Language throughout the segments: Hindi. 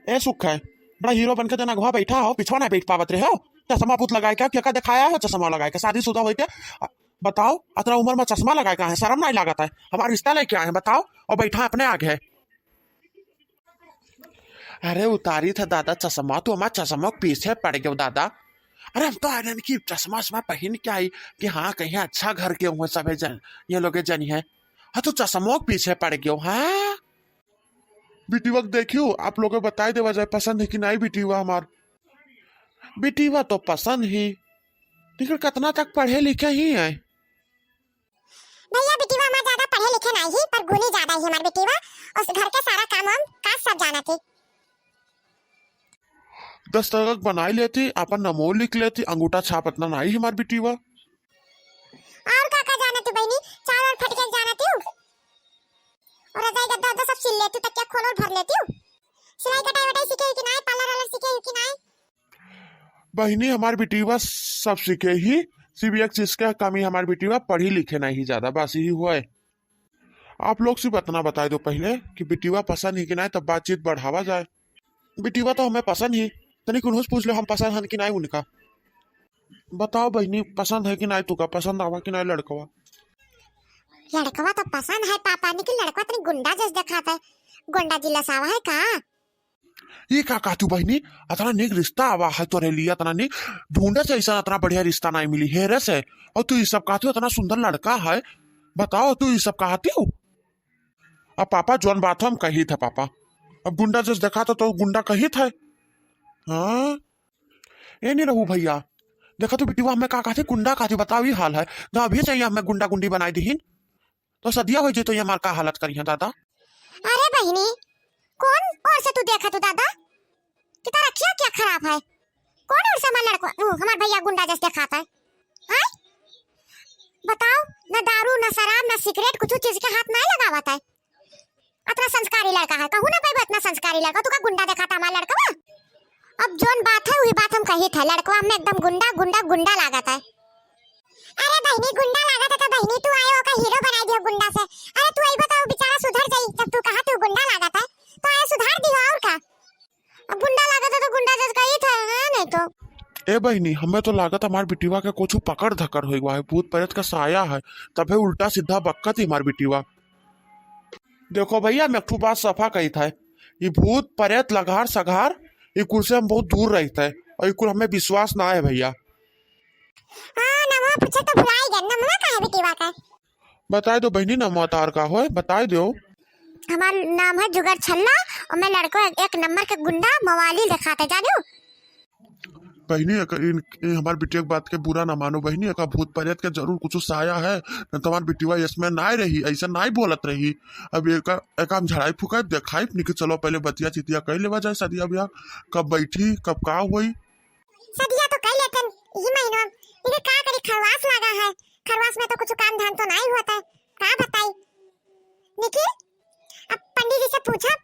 ए सुख है बड़ा हीरो बनके जना घुआ बैठा हो पिछवा नहीं बैठ पावत रहे हो। चश्मा पुत लगाए क्या दिखाया है चश्मा लगाए के शादीशुदा हो के बताओ अतना उम्र में चश्मा लगाए का है शर्म नहीं लागत है। हमारा रिश्ता लेके आए हैं बताओ और बैठा अपने आगे है। अरे उतारी था दादा चश्मा तो हमारा चश्मा पीछे पड़ गया दादा। अरे हम तो आयरन की चश्मा वश्मा पहन के आई कि हाँ कहीं अच्छा घर के हुए सब जन ये लोग जन है। हाँ तो चश्मा पीछे पड़ गयो। हाँ बेटी वक्त देखियो आप लोग बताए देवा जाए पसंद है कि नहीं बेटी हुआ हमार बेटी हुआ तो पसंद ही लेकिन कितना तक पढ़े लिखे ही है। भैया बेटीवा हमार ज्यादा पढ़े लिखे नहीं ही पर गुणी ज्यादा ही हमार बेटीवा उस घर के सारा काम हम काज सब जाना थी। दस्तखत बनाई लेती अपन नमो लिख लेती अंगूठा छाप इतना नहीं हमार बेटीवा। और का जाना तू बहनी चार और फटके जाना थी और रजाई गद्दा तो सब सिल लेती तकिया खोल और भर लेती हूं। सिलाई कटाई वटाई सीखे कि नहीं पार्लर वाला सीखे कि नहीं। बहनी हमार बेटीवा सब सीखे ही सिर्फ एक चीज का कमी हमारी बेटीवा पढ़ी लिखे नहीं ज्यादा बस यही हुआ है। आप लोग सिर्फ इतना बता दो पहले कि बेटीवा पसंद है कि नहीं तब बातचीत बढ़ावा जाए। बेटीवा तो हमें पसंद ही तनिक उन्होंने पूछ लो हम पसंद है कि नहीं उनका। बताओ बहनी पसंद है कि नहीं तुका पसंद आवा कि नहीं लड़कवा। लड़कवा तो पसंद है पापा ने कि लड़का तनी गुंडा जैसे दिखाता है गुंडा जिला सावा है का। ये का कहतू बहनी इतना नेक रिश्ता आवा है तोरे लिए इतना नेक ढूंढे से ऐसा इतना बढ़िया रिश्ता नहीं मिली हेरे से और तू ये सब कहती हो इतना सुंदर लड़का है। बताओ तू ये सब कहती हो। अब पापा जोन बात हम कही थे पापा अब गुंडा जैसे देखा तो गुंडा कही थे। हाँ ये नहीं रहू भैया देखा तो बेटी हमें का कहते गुंडा कहती बताओ ये हाल है ना अभी चाहिए हमें गुंडा गुंडी बनाई दी तो सदिया हो जाए तो ये हमारे का हालत करी है दादा। अरे बहनी कौन और से तू देखा तू दादा कि तारा क्या खराब है कौन और से हमारा लड़का हमार भैया गुंडा जैसे दिखाता है। हां बताओ ना दारू ना शराब ना सिगरेट कुछ चीज के हाथ नहीं लगावता है। इतना संस्कारी लड़का है कहू ना भाई इतना संस्कारी लड़का तू का गुंडा दिखाता हमारा लड़का। अब जोन बात है वही बात हम कही था लड़का में एकदम गुंडा गुंडा गुंडा लागत है। अरे बहनी गुंडा लागत है तो बहनी तू आयो का हीरो बनाई दियो गुंडा से। अरे तू आई बताओ बेचारा सुधर जाई जब तू कहा तू गुंडा लागत है तो आए सुधार दियो और का। अब गुंडा लागत है तो गुंडा जैसे कही था हां नहीं तो। ए बहनी हमें तो लागत हमार बिटिवा के कुछ पकड़ धकड़ हुआ है भूत प्रेत का साया है तबे उल्टा सीधा बक्कत ही हमार बिटिवा। देखो भैया मैं एक बात सफा कही था ये भूत प्रेत लगार सगार ये कुल से हम बहुत दूर रहते हैं और ये कुल हमें विश्वास ना है भैया। हां नमो पूछे तो भुलाई गए नमो का है बिटिवा का। बताए दो बहनी नमो तार का हो बताए दो। हमारा नाम है जुगर छल्ला और मैं लड़को एक नंबर के गुंडा मवाली दिखाते जानो। बहनी हमारे बिटिया की बात के बुरा ना मानो बहनी एक भूत प्रेत के जरूर कुछ साया है न तुम्हारी बिटिवा इसमें ना रही ऐसा नहीं बोलत रही। अब एक हम झड़ाई फुकाई देखाई निकल चलो पहले बतिया चितिया कह लेवा जाए सदिया ब्याह कब बैठी कब का हुई। सदिया तो कह लेते ये महीना लेकिन का करी खरवास लगा है खरवास में तो कुछ काम धाम तो नहीं होता है का बताई निखिल। अब पंडित जी से पूछा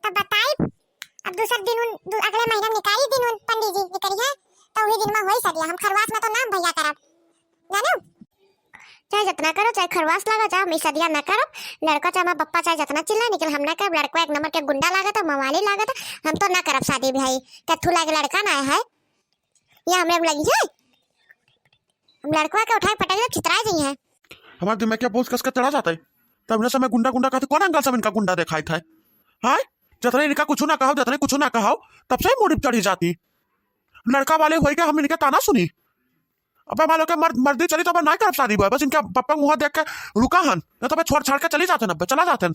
तब बताई अब दूसरा दिन अगले महीना निकाली दिन पंडित जी निकली है तो वही दिन में होई सदिया हम खरवास में तो नाम भैया करब जानो। चाहे जितना करो चाहे खरवास लगा चाहे मैं सदिया न करो लड़का चाहे मैं पप्पा चाहे जितना चिल्ला निकल हम ना कर लड़का एक नंबर के गुंडा लागत है मवाली लागत है हम तो ना करब शादी भाई कथू लागे लड़का ना है ये हमें लगी है हम लड़का के उठाए पटक चितरा जी है। हमारे दिमाग क्या बोझ कस का चढ़ा जाता है तब समय गुंडा गुंडा कहते कौन अंकल सब इनका गुंडा दिखाई था। हाँ जतने इनका कुछ ना कहो जतने कुछ ना कहो तब से ही मोड़ी चढ़ी जाती लड़का वाले हो गए हम इनके ताना सुनी। अब मान लो के मर्दी चली तो ना कर शादी बस इनके पप्पा मुँह देख के रुका हन तो छोड़ छाड़ के चली जाते न चला जाते।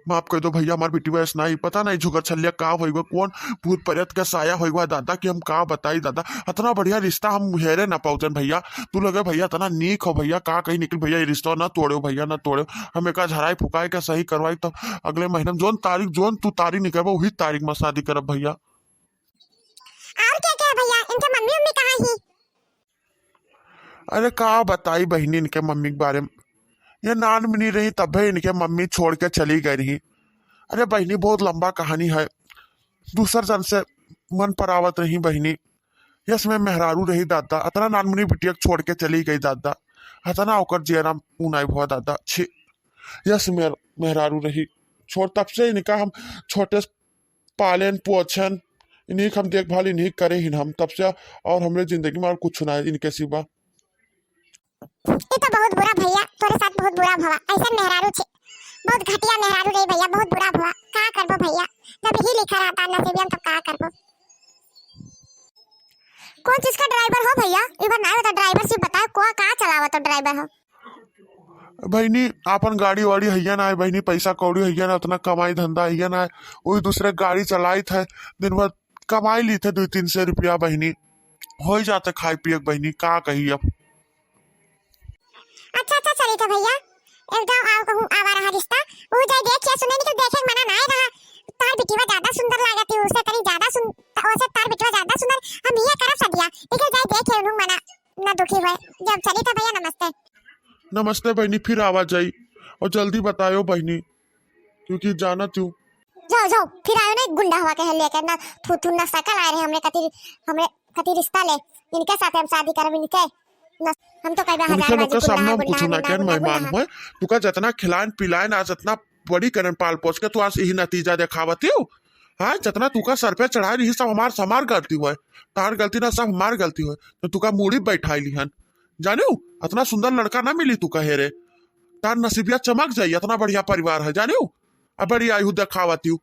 माफ कर दो भैया हमारी बेटी वैस नहीं पता नहीं झुगर छलिया का होगा कौन भूत प्रेत का साया होगा दादा कि हम का बताई दादा इतना बढ़िया रिश्ता हम हेरे ना पाउतन भैया तू लगे भैया इतना नीक हो भैया का कहीं निकल भैया ये रिश्ता ना तोड़ो भैया ना तोड़ो हम एक झड़ाई फुकाई के सही करवाई तो अगले महीने में जोन तू तारीख निकल वही तारीख में शादी करब भैया। और क्या भैया इनके मम्मी उम्मी कहाँ ही। अरे का बताई बहनी इनके मम्मी के बारे में ये नान में नहीं रही तब भी इनके मम्मी छोड़ के चली गई रही। अरे बहनी बहुत लंबा कहानी है दूसर जन से मन पर आवत रही बहनी यस में मेहरारू रही दादा अतना नानमुनी बिटिया छोड़ के चली गई दादा अतना ओकर जेरा उनाई हुआ दादा छे यस मेहरारू रही छोड़ तब से इनका हम छोटे पालन पोषण इन्हीं के हम देखभाल इन्हीं करे ही हम तब से, और हमरे जिंदगी में और कुछ ना है इनके सिवा। ये तो बहुत बुरा भैया, तोरे साथ बहुत बुरा भवा। ऐसा मेहरारू छे, बहुत घटिया मेहरारू रे भैया, बहुत बुरा भवा। का करबो भैया, जब ही लिखा रहता नसीबियन तो का करबो। कौन चीज का ड्राइवर हो भैया? एक बार ना बता, ड्राइवर से बताओ को का चलावा तो ड्राइवर हो। बहनी आपन गाड़ी वाड़ी हैया ना है बहनी, पैसा कौड़ी हैया ना, उतना कमाई धंधा हैया ना है, वही दूसरे गाड़ी चलाई थे, दिन भर कमाई ली थे 200-300 रुपया बहनी, हो ही जाते खाए पिए बहनी, का कही अब। अच्छा अच्छा चली तो भैया, एकदम आओ कहूं आवा रहा रिश्ता, वो जाए देखे सुने नहीं तो देखे मना ना रहा। तार बिटिवा ज्यादा सुंदर लागती, उससे कहीं ज्यादा वैसे तार बिटिवा ज्यादा सुंदर, हम ये करब सदिया, लेकिन जाए देखे उन्हों मना ना दुखी हुए। जब चली तो भैया नमस्ते। नमस्ते बहनी, फिर आवाज आई और जल्दी बतायो बहनी, क्योंकि जाना तू। जाओ जाओ फिर आयो ना गुंडा हुआ के लेकर ना थू ना सकल आए रहे हमरे कति रिश्ता ले, इनके साथ हम शादी करब इनके हम तो कई बार उनके हजार लोग का बाजी सामने हम गुंडा कुछ ना कहन मेहमान हुए, तू का जितना खिलान पिलान आज जितना बड़ी करन पाल पोस के तू आज यही नतीजा दिखावती हो। हाँ जितना तू का सर पे चढ़ाए रही सब हमार गलती हुए, तार गलती ना सब हमार गलती हुए, तो तू का मूड़ी बैठाई लिहन जाने इतना सुंदर लड़का ना मिली तू कहे रे, तार नसीबिया चमक जाई, इतना बढ़िया परिवार है जाने अब बड़ी आयु दिखावती हूँ।